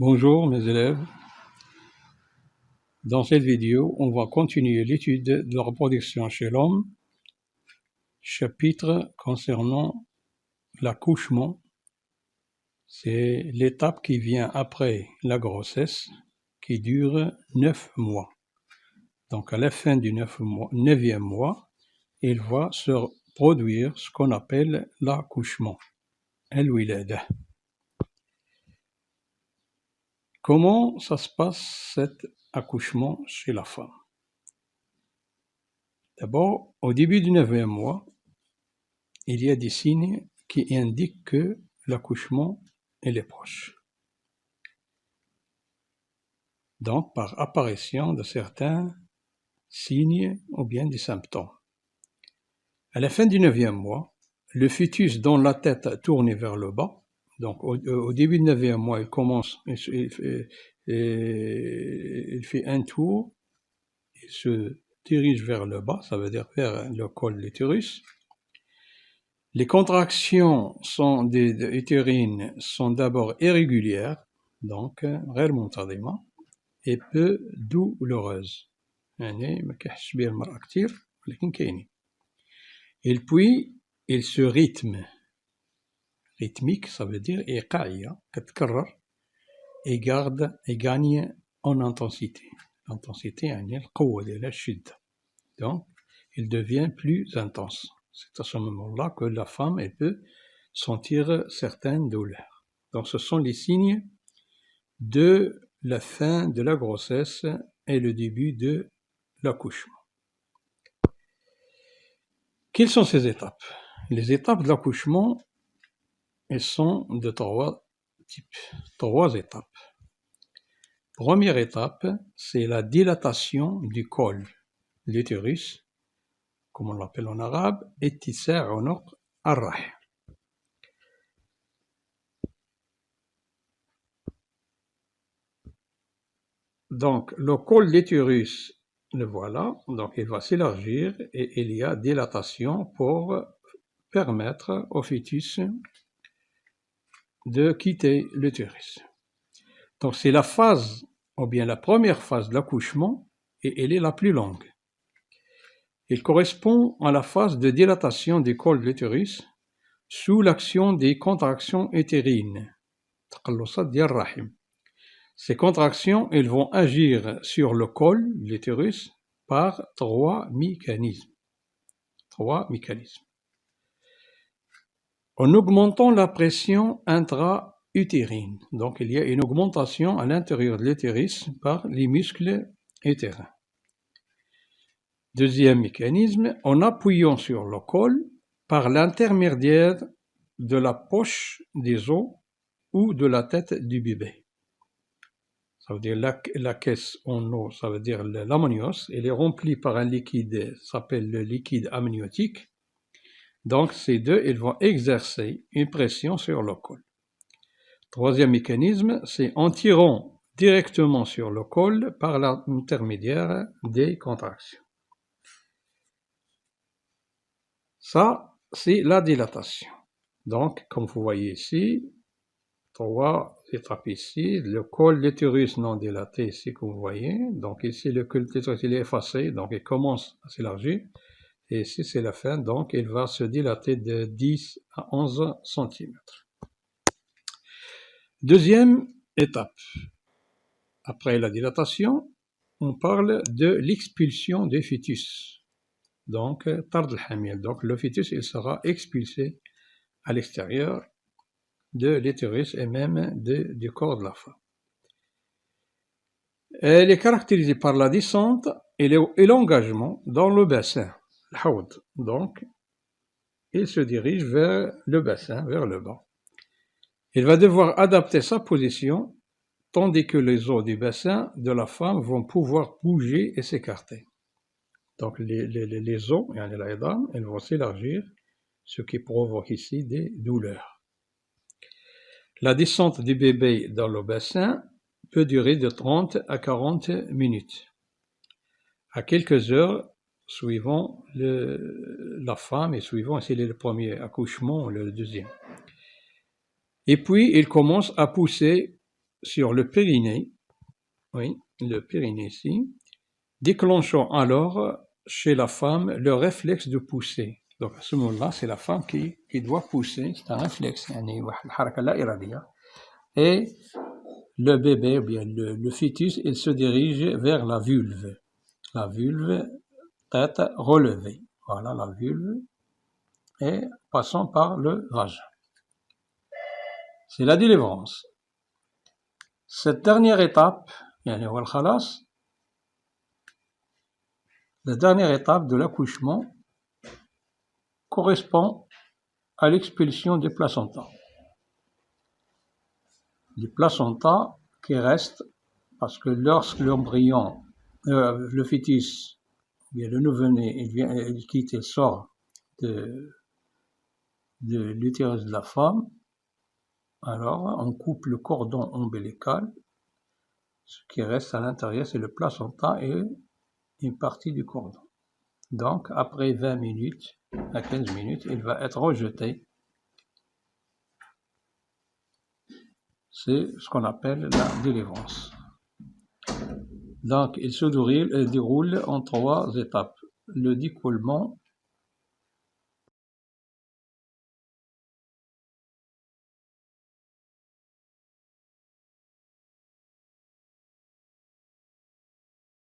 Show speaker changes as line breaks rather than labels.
Bonjour mes élèves, dans cette vidéo on va continuer l'étude de la reproduction chez l'homme, chapitre concernant l'accouchement. C'est l'étape qui vient après la grossesse qui dure 9 mois. Donc à la fin du 9e mois, il va se produire ce qu'on appelle l'accouchement, al-wilada. Comment ça se passe cet accouchement chez la femme? D'abord, au début du 9e mois, il y a des signes qui indiquent que l'accouchement est proche. Donc, par apparition de certains signes ou bien des symptômes. À la fin du 9e mois, le fœtus dont la tête tourne vers le bas, donc au début du 9e mois, il commence, il fait un tour, il se dirige vers le bas, ça veut dire vers le col de l'utérus. Les contractions utérines sont d'abord irrégulières, donc rarement tardivement, et peu douloureuses. Et puis, il se rythme. Rythmique, ça veut dire et gagne en intensité. L'intensité, donc, il devient plus intense. C'est à ce moment-là que la femme elle peut sentir certaines douleurs. Donc, ce sont les signes de la fin de la grossesse et le début de l'accouchement. Quelles sont ces étapes? Les étapes de l'accouchement, elles sont de trois types, trois étapes. Première étape, c'est la dilatation du col, l'utérus, comme on l'appelle en arabe, ittisa' unuq ar-rahm. Donc, le col de l'utérus, le voilà, donc il va s'élargir et il y a dilatation pour permettre au fœtus de quitter l'utérus. Donc, c'est la phase, ou bien la première phase de l'accouchement, et elle est la plus longue. Il correspond à la phase de dilatation du col de l'utérus sous l'action des contractions utérines. Ces contractions, elles vont agir sur le col de l'utérus par trois mécanismes. En augmentant la pression intra-utérine. Donc, il y a une augmentation à l'intérieur de l'utérus par les muscles utérins. Deuxième mécanisme, en appuyant sur le col par l'intermédiaire de la poche des os ou de la tête du bébé. Ça veut dire la caisse en eau, ça veut dire l'amnios, elle est remplie par un liquide, ça s'appelle le liquide amniotique. Donc ces deux, ils vont exercer une pression sur le col. Troisième mécanisme, c'est en tirant directement sur le col par l'intermédiaire des contractions. Ça, c'est la dilatation. Donc, comme vous voyez ici, trois étapes ici, le col de l'utérus non dilaté ici que vous voyez, donc ici le col de l'utérus il est effacé, donc il commence à s'élargir, et ici c'est la fin, donc il va se dilater de 10 à 11 cm. Deuxième étape, après la dilatation, on parle de l'expulsion du fœtus. Donc, tard al-hamil. Donc, le fœtus, il sera expulsé à l'extérieur de l'utérus et même du corps de la femme. Elle est caractérisée par la descente et l'engagement dans le bassin, l'hawd. Donc, il se dirige vers le bassin, vers le bas. Il va devoir adapter sa position, tandis que les os du bassin de la femme vont pouvoir bouger et s'écarter. Donc les os, elles vont s'élargir, ce qui provoque ici des douleurs. La descente du bébé dans le bassin peut durer de 30 à 40 minutes, à quelques heures, suivant la femme et suivant si c'est le premier accouchement ou le deuxième. Et puis, il commence à pousser sur le périnée, oui, le périnée ici, déclenchant alors chez la femme le réflexe de pousser. Donc à ce moment-là, c'est la femme qui doit pousser, c'est un réflexe, et le bébé, ou bien le fœtus, il se dirige vers la vulve. La vulve, tête relevée. Voilà la vulve, et passant par le vagin. C'est la délivrance. Cette dernière étape, la dernière étape de l'accouchement correspond à l'expulsion du placenta. Du placenta qui reste, parce que lorsque l'embryon, le fœtus, bien le nouveau-né, il quitte, il sort de l'utérus de la femme, alors on coupe le cordon ombilical, ce qui reste à l'intérieur, c'est le placenta et une partie du cordon. Donc, après 20 minutes à 15 minutes, il va être rejeté. C'est ce qu'on appelle la délivrance. Donc, il se déroule en 3 étapes. Le découlement,